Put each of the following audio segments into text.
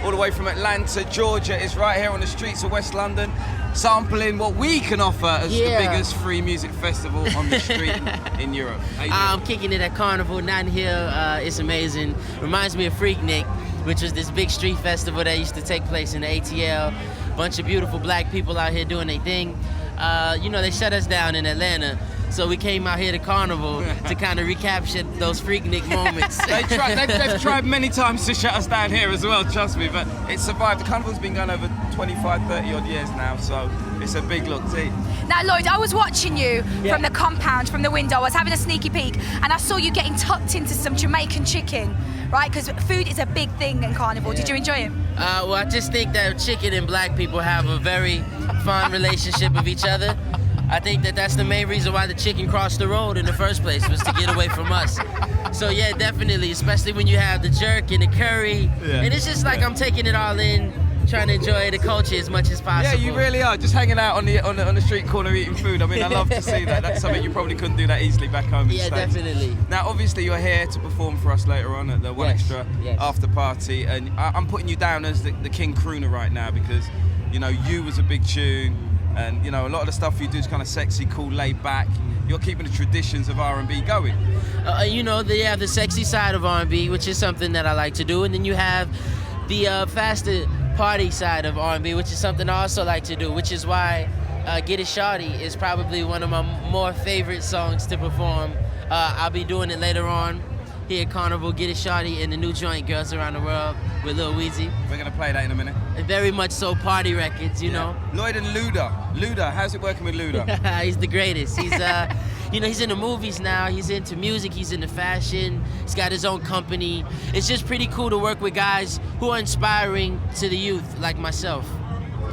all the way from Atlanta, Georgia, is right here on the streets of West London, sampling what we can offer as the biggest free music festival on the street in Europe. I'm kicking it at Carnival, Notting Hill. It's amazing. Reminds me of Freaknik, which was this big street festival that used to take place in the ATL. Bunch of beautiful black people out here doing their thing. They shut us down in Atlanta, so we came out here to Carnival to kind of recapture those Freaknik moments. They've tried many times to shut us down here as well, trust me, but it's survived. The Carnival's been going over 25, 30 odd years now, so it's a big look, too. Now, Lloyd, I was watching you from the compound, from the window. I was having a sneaky peek, and I saw you getting tucked into some Jamaican chicken, right? Because food is a big thing in Carnival. Did you enjoy it? Well, I just think that chicken and black people have a very fond relationship with each other. I think that that's the main reason why the chicken crossed the road in the first place, was to get away from us. So yeah, definitely, especially when you have the jerk and the curry. Yeah. And it's just like I'm taking it all in, trying to enjoy the culture as much as possible. Yeah, you really are. Just hanging out on the street corner eating food. I mean, I love to see that. That's something you probably couldn't do that easily back home in the States. Definitely. Now, obviously, you're here to perform for us later on at the One Extra after party, and I'm putting you down as the king crooner right now because, You was a big tune, and a lot of the stuff you do is kind of sexy, cool, laid back. You're keeping the traditions of R&B going. They have the sexy side of R&B, which is something that I like to do, and then you have the faster party side of R&B, which is something I also like to do, which is why Get It Shawty is probably one of my more favorite songs to perform. I'll be doing it later on here at Carnival, Get It Shawty, and the new joint, Girls Around the World, with Lil Weezy. We're going to play that in a minute. Very much so party records, you know. Lloyd and Luda. Luda, how's it working with Luda? He's the greatest. He's he's in the movies now, he's into music, he's into fashion, he's got his own company. It's just pretty cool to work with guys who are inspiring to the youth, like myself.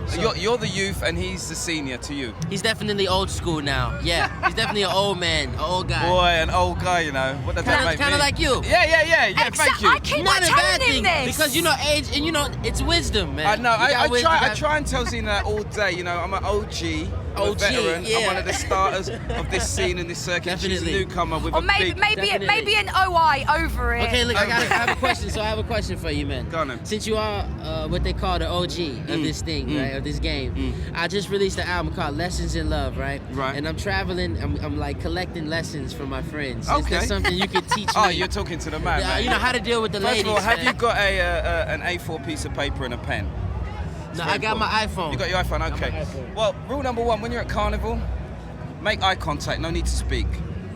So, you're the youth and he's the senior to you. He's definitely old school now. Yeah, he's definitely an old man, an old guy. Boy, an old guy, What does that make me? Kind of like you. Yeah. Thank you. I keep on telling him this. Because age and it's wisdom, man. I know. I try and tell Zena that all day. I'm an OG. I'm a veteran. I'm one of the starters of this scene and this circuit. Definitely. She's a newcomer with maybe an OI over it. Okay, look, I have a question. So I have a question for you, man. Go on, then. Since you are what they call the OG of this thing, right, of this game, I just released an album called Lessons in Love, right? Right. And I'm traveling. I'm like collecting lessons from my friends. Okay. Is there something you could teach me? Oh, you're talking to the man. How to deal with the ladies. First of all, have man. you got an A4 piece of paper and a pen? No, I got my iPhone. You got your iPhone, okay. Well, rule number one, when you're at Carnival, make eye contact, no need to speak.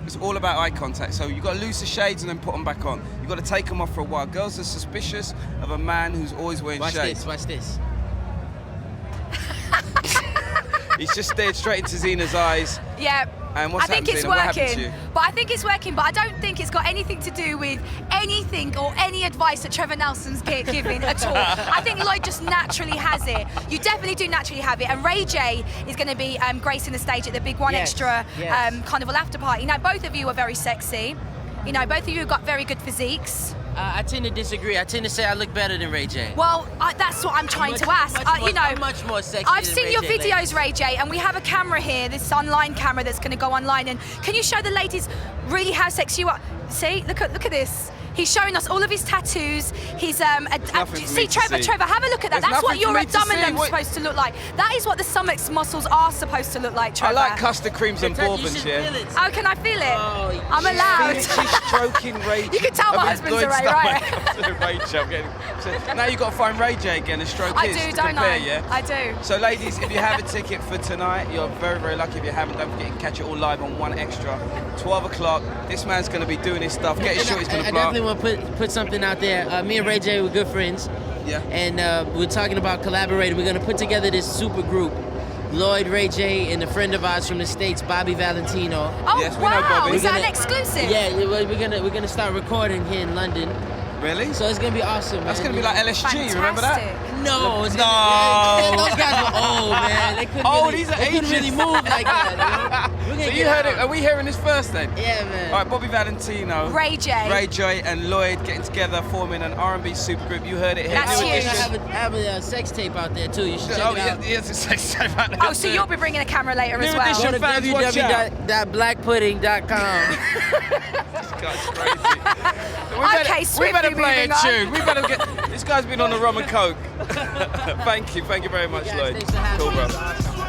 It's all about eye contact. So you've got to lose the shades and then put them back on. You've got to take them off for a while. Girls are suspicious of a man who's always wearing shades. Watch this. He's just stared straight into Zena's eyes. Yeah. And what's happened, it's Zena? What happened to working. you? But I think it's working, but I don't think it's got anything to do with anything or any advice that Trevor Nelson's giving at all. I think Lloyd just naturally has it. You definitely do naturally have it. And Ray J is going to be gracing the stage at the big One Extra Carnival after party. Now, both of you are very sexy. Both of you have got very good physiques. I tend to disagree. I tend to say I look better than Ray J. Well, that's what I'm trying to ask. I'm much more sexy I've than seen Ray your J, videos, ladies. Ray J, and we have a camera here, this online camera that's going to go online. And can you show the ladies really how sexy you are? See, look at this. He's showing us all of his tattoos. He's Trevor, have a look at that. That's what your abdomen is supposed to look like. That is what the stomach muscles are supposed to look like, Trevor. I like custard creams and bourbons, Oh, can I feel it? Oh, I'm allowed. She's stroking Ray J. You can tell my husband's a Ray, right? Now you've got to find Ray J again and stroke his. I do, don't compare, I? Yeah? I do. So, ladies, if you have a ticket for tonight, you're very, very lucky. If you haven't, don't forget you can catch it all live on One Extra. 12 o'clock. This man's going to be doing his stuff. Get his short, he's going to blow. I definitely want to put something out there. Me and Ray J were good friends. Yeah. And we're talking about collaborating. We're going to put together this super group. Lloyd, Ray J, and a friend of ours from the States, Bobby Valentino. Oh, yes, we know wow. Bobby. Is that an exclusive? Yeah, we're gonna start recording here in London. Really? So it's gonna be awesome. That's man. gonna be like LSG. Fantastic. Remember that? No, it's No. those guys are old, man. They couldn't really move like that. So you heard it. Are we hearing this first then? Yeah, man. All right, Bobby Valentino, Ray J, and Lloyd getting together, forming an R&B supergroup. You heard it here. That's New huge. edition. I have a sex tape out there too. You should check it out. Yes, it's a sex tape out there. Oh, so you'll be bringing a camera later as New well. edition. Go to Fans, watch out. www.blackpudding.com. guy's crazy. Okay, we better play a moving on. tune. We better get. This guy's been on the rum and coke. Thank you very much, Lloyd. Thanks for having Cool, me. bro. It's awesome.